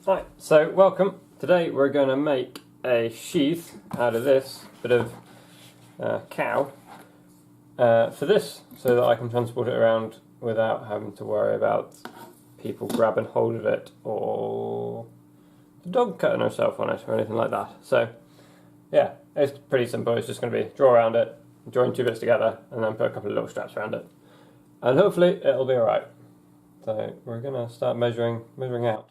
Right, so welcome. Today we're going to make a sheath out of this bit of cow for this, so that I can transport it around without having to worry about people grabbing hold of it or the dog cutting herself on it or anything like that. So yeah, it's pretty simple. It's just going to be draw around it, join two bits together, and then put a couple of little straps around it, and hopefully it'll be alright. So we're going to start measuring out.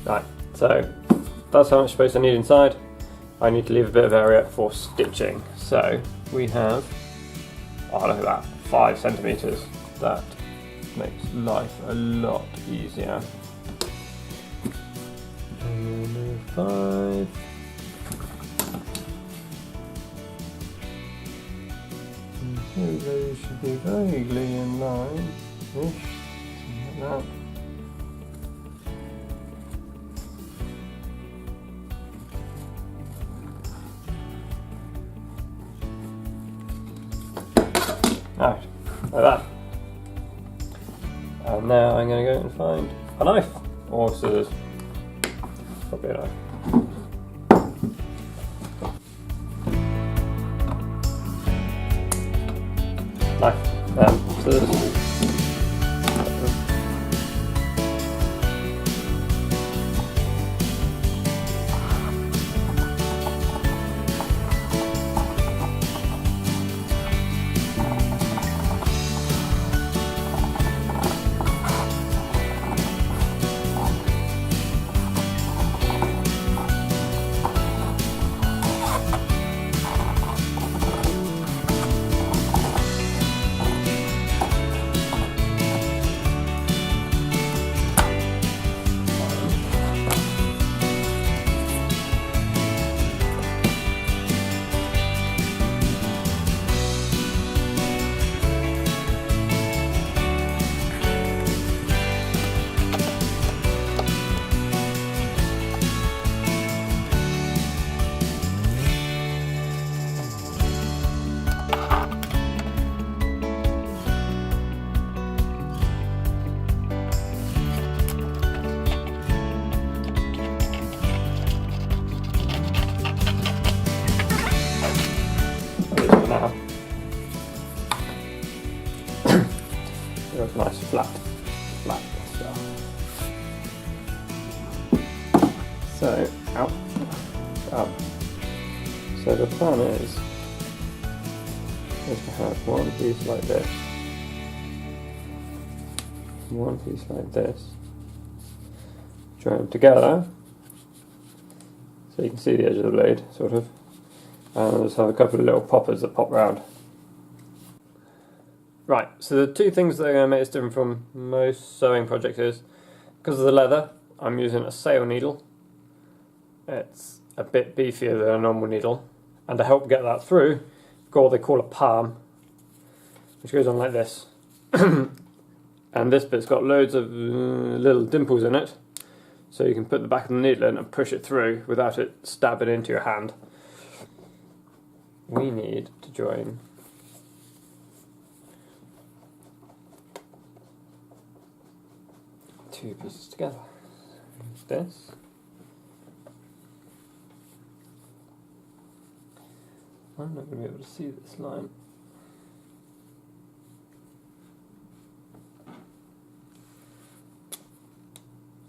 Right, so that's how much space I need inside. I need to leave a bit of area for stitching. So we have, oh look at that, 5 centimetres. That makes life a lot easier. And 5. And so those should be vaguely in line-ish, something like that. Alright, like that. And now I'm going to go and find a knife, or scissors. Probably a knife. Scissors. Now there's nice flat stuff. So out, up. So the plan is to have one piece like this, one piece like this, join them together, so you can see the edge of the blade, sort of. And I'll just have a couple of little poppers that pop round. Right, so the two things that are going to make this different from most sewing projects is, because of the leather, I'm using a sail needle. It's a bit beefier than a normal needle. And to help get that through, I've got what they call a palm, which goes on like this. And this bit's got loads of little dimples in it, so you can put the back of the needle in and push it through without it stabbing into your hand. We need to join two pieces together. This. I'm not going to be able to see this line.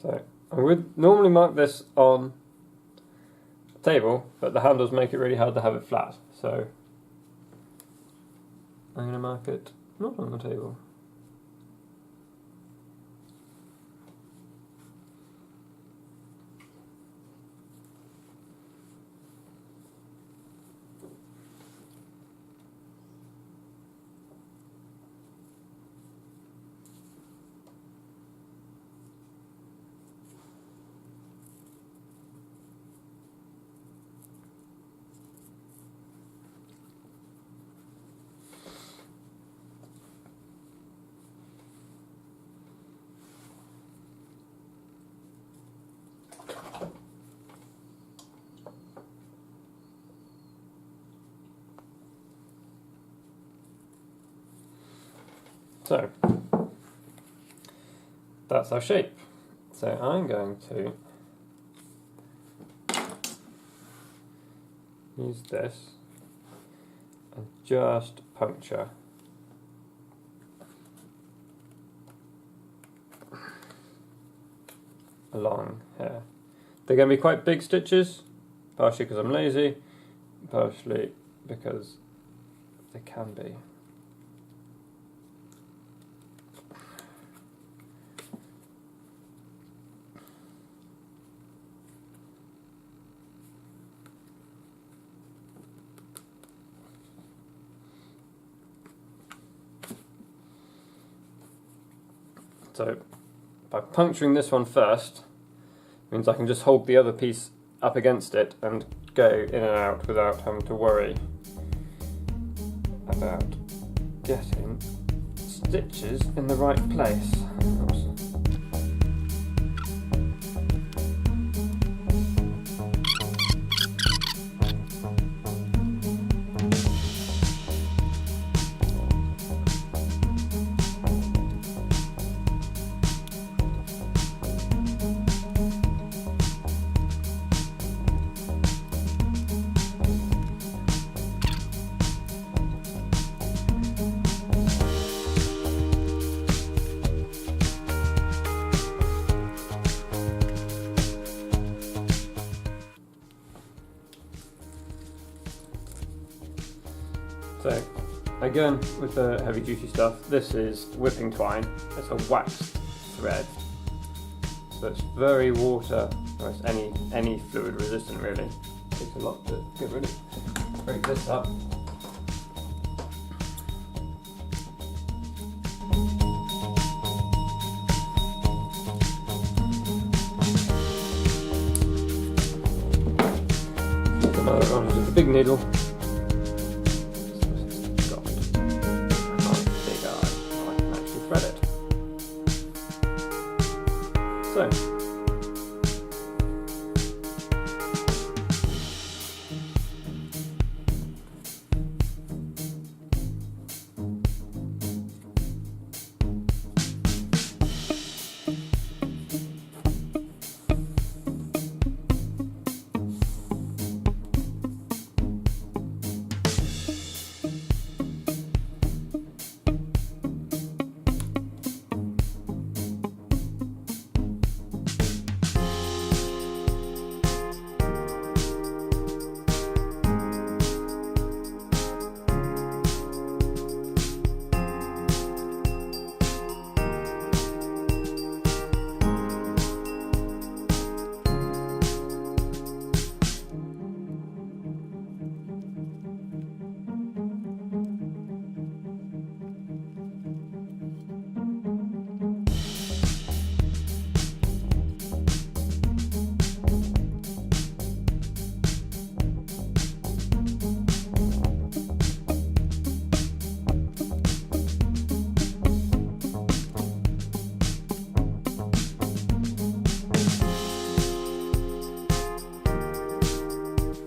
So I would normally mark this on a table, but the handles make it really hard to have it flat. So I'm going to mark it not on the table. So that's our shape. So I'm going to use this and just puncture along here. They're going to be quite big stitches, partially because I'm lazy, partially because they can be. So by puncturing this one first, means I can just hold the other piece up against it and go in and out without having to worry about getting stitches in the right place. So, again, with the heavy duty stuff, this is whipping twine. It's a waxed thread, so it's very water, or it's any fluid resistant really. It takes a lot to get rid of. Break this up. Another one with a big needle. So,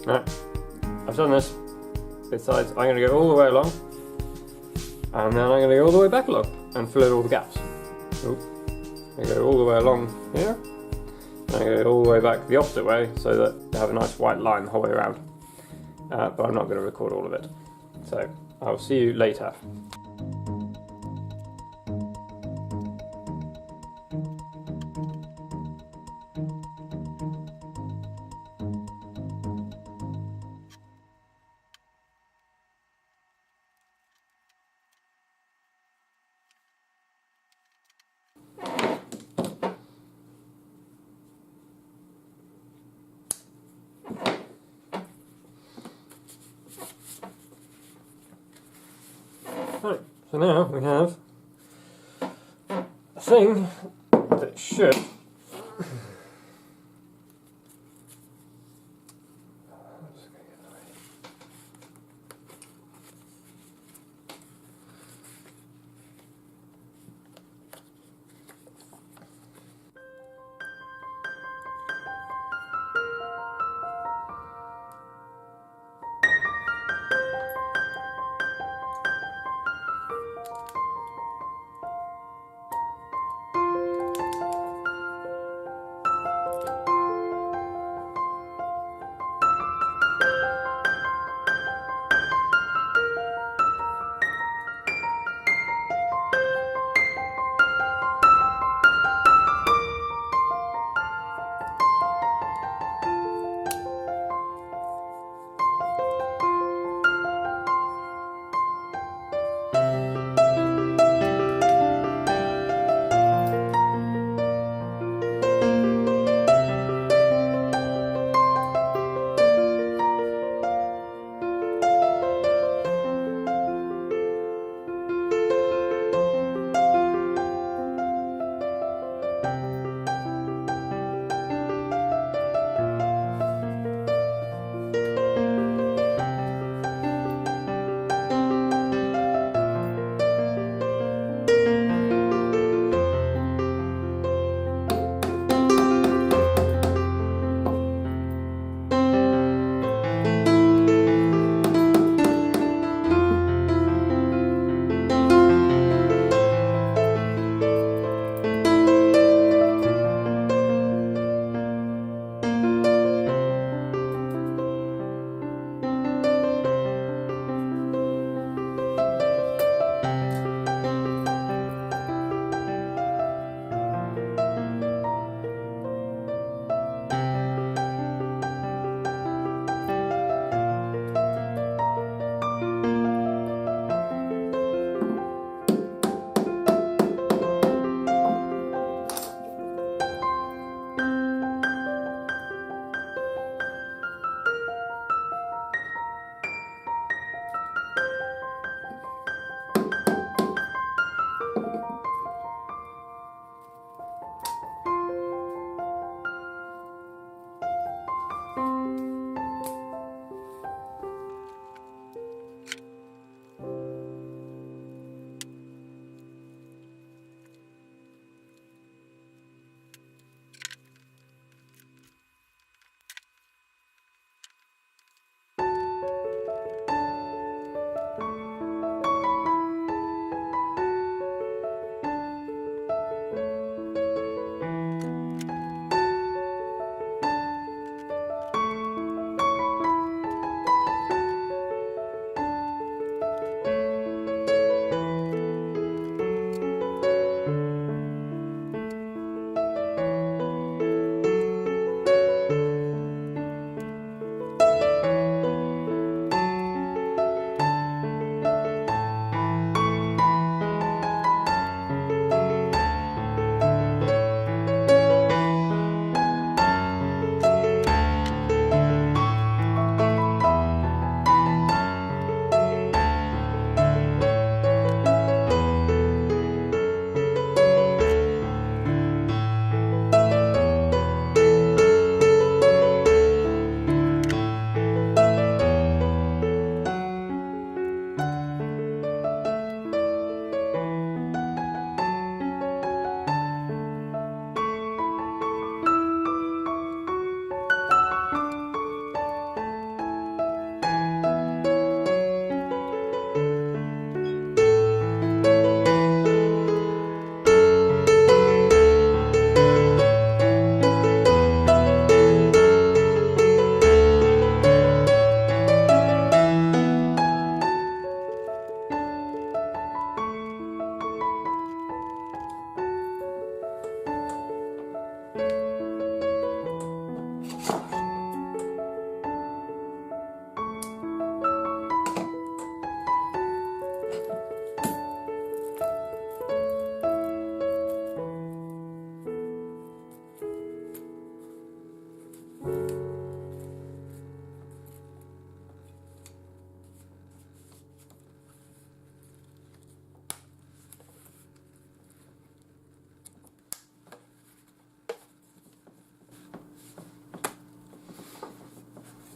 Right, I've done this. Besides, I'm going to go all the way along, and then I'm going to go all the way back along and fill in all the gaps. Oop. I go all the way along here, and I go all the way back the opposite way so that you have a nice white line the whole way around. But I'm not going to record all of it. So I'll see you later. Right, so now we have a thing that should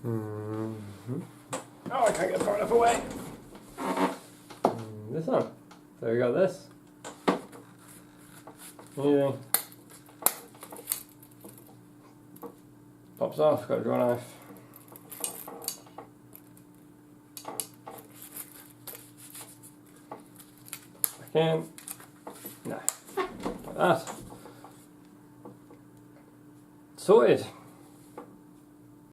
Oh, I can't get far enough away. This one. So we got this. Anything. Pops off, got a draw knife. Back in. No. Like that. Sorted.